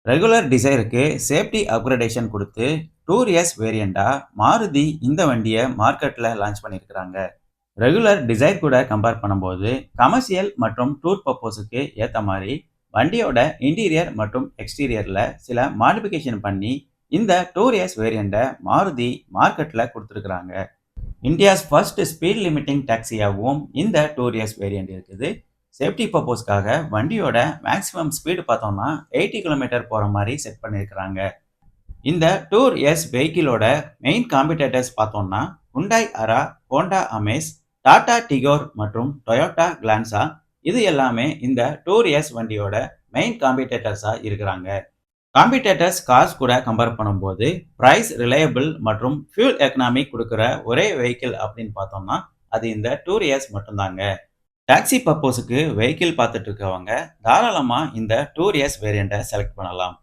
Regular டிசைருக்கு safety upgradation கொடுத்து tour S வேரியண்டா Maruti இந்த வண்டியை மார்க்கெட்ல லான்ச் பண்ணியிருக்கிறாங்க. ரெகுலர் டிசைர் கூட கம்பேர் பண்ணும்போது கமர்ஷியல் மற்றும் டூர் பர்பஸுக்கு ஏற்ற மாதிரி வண்டியோட இன்டீரியர் மற்றும் எக்ஸ்டீரியர்ல சில மாடிஃபிகேஷன் பண்ணி இந்த டூர் எஸ் வேரியண்ட்டை மாருதி மார்க்கெட்ல கொடுத்துருக்குறாங்க. இந்தியாஸ் ஃபர்ஸ்ட் ஸ்பீட் லிமிட்டிங் டாக்ஸியாகவும் இந்த டூர் எஸ் வேரியண்ட் இருக்குது. சேஃப்டி பர்பஸ்க்காக வண்டியோட மேக்ஸிமம் ஸ்பீடு பார்த்தோம்னா 80 கிலோமீட்டர் போகிற மாதிரி செட் பண்ணியிருக்கிறாங்க. இந்த டூர் எஸ் வெஹிக்கிளோட மெயின் காம்படிட்டர்ஸ் பார்த்தோம்னா ஹுண்டாய் அரா, ஹோண்டா அமேஸ், டாடா டிகோர் மற்றும் டொயோட்டா கிளான்சா இது எல்லாமே இந்த டூர் எஸ் வண்டியோட மெயின் காம்படிட்டர்ஸாக இருக்கிறாங்க. காம்படிட்டர்ஸ் கார்ஸ் கூட கம்பேர் பண்ணும்போது பிரைஸ், ரிலையபிள் மற்றும் ஃபியூல் எக்கனாமி கொடுக்குற ஒரே வெஹிக்கிள் அப்படின்னு பார்த்தோம்னா அது இந்த டூர் எஸ் மட்டும்தாங்க. டாக்ஸி பர்பஸுக்கு வெஹிக்கிள் பார்த்துட்டு இருக்கவங்க தாராளமாக இந்த டூர் எஸ் வேரியண்ட்டை செலக்ட் பண்ணலாம்.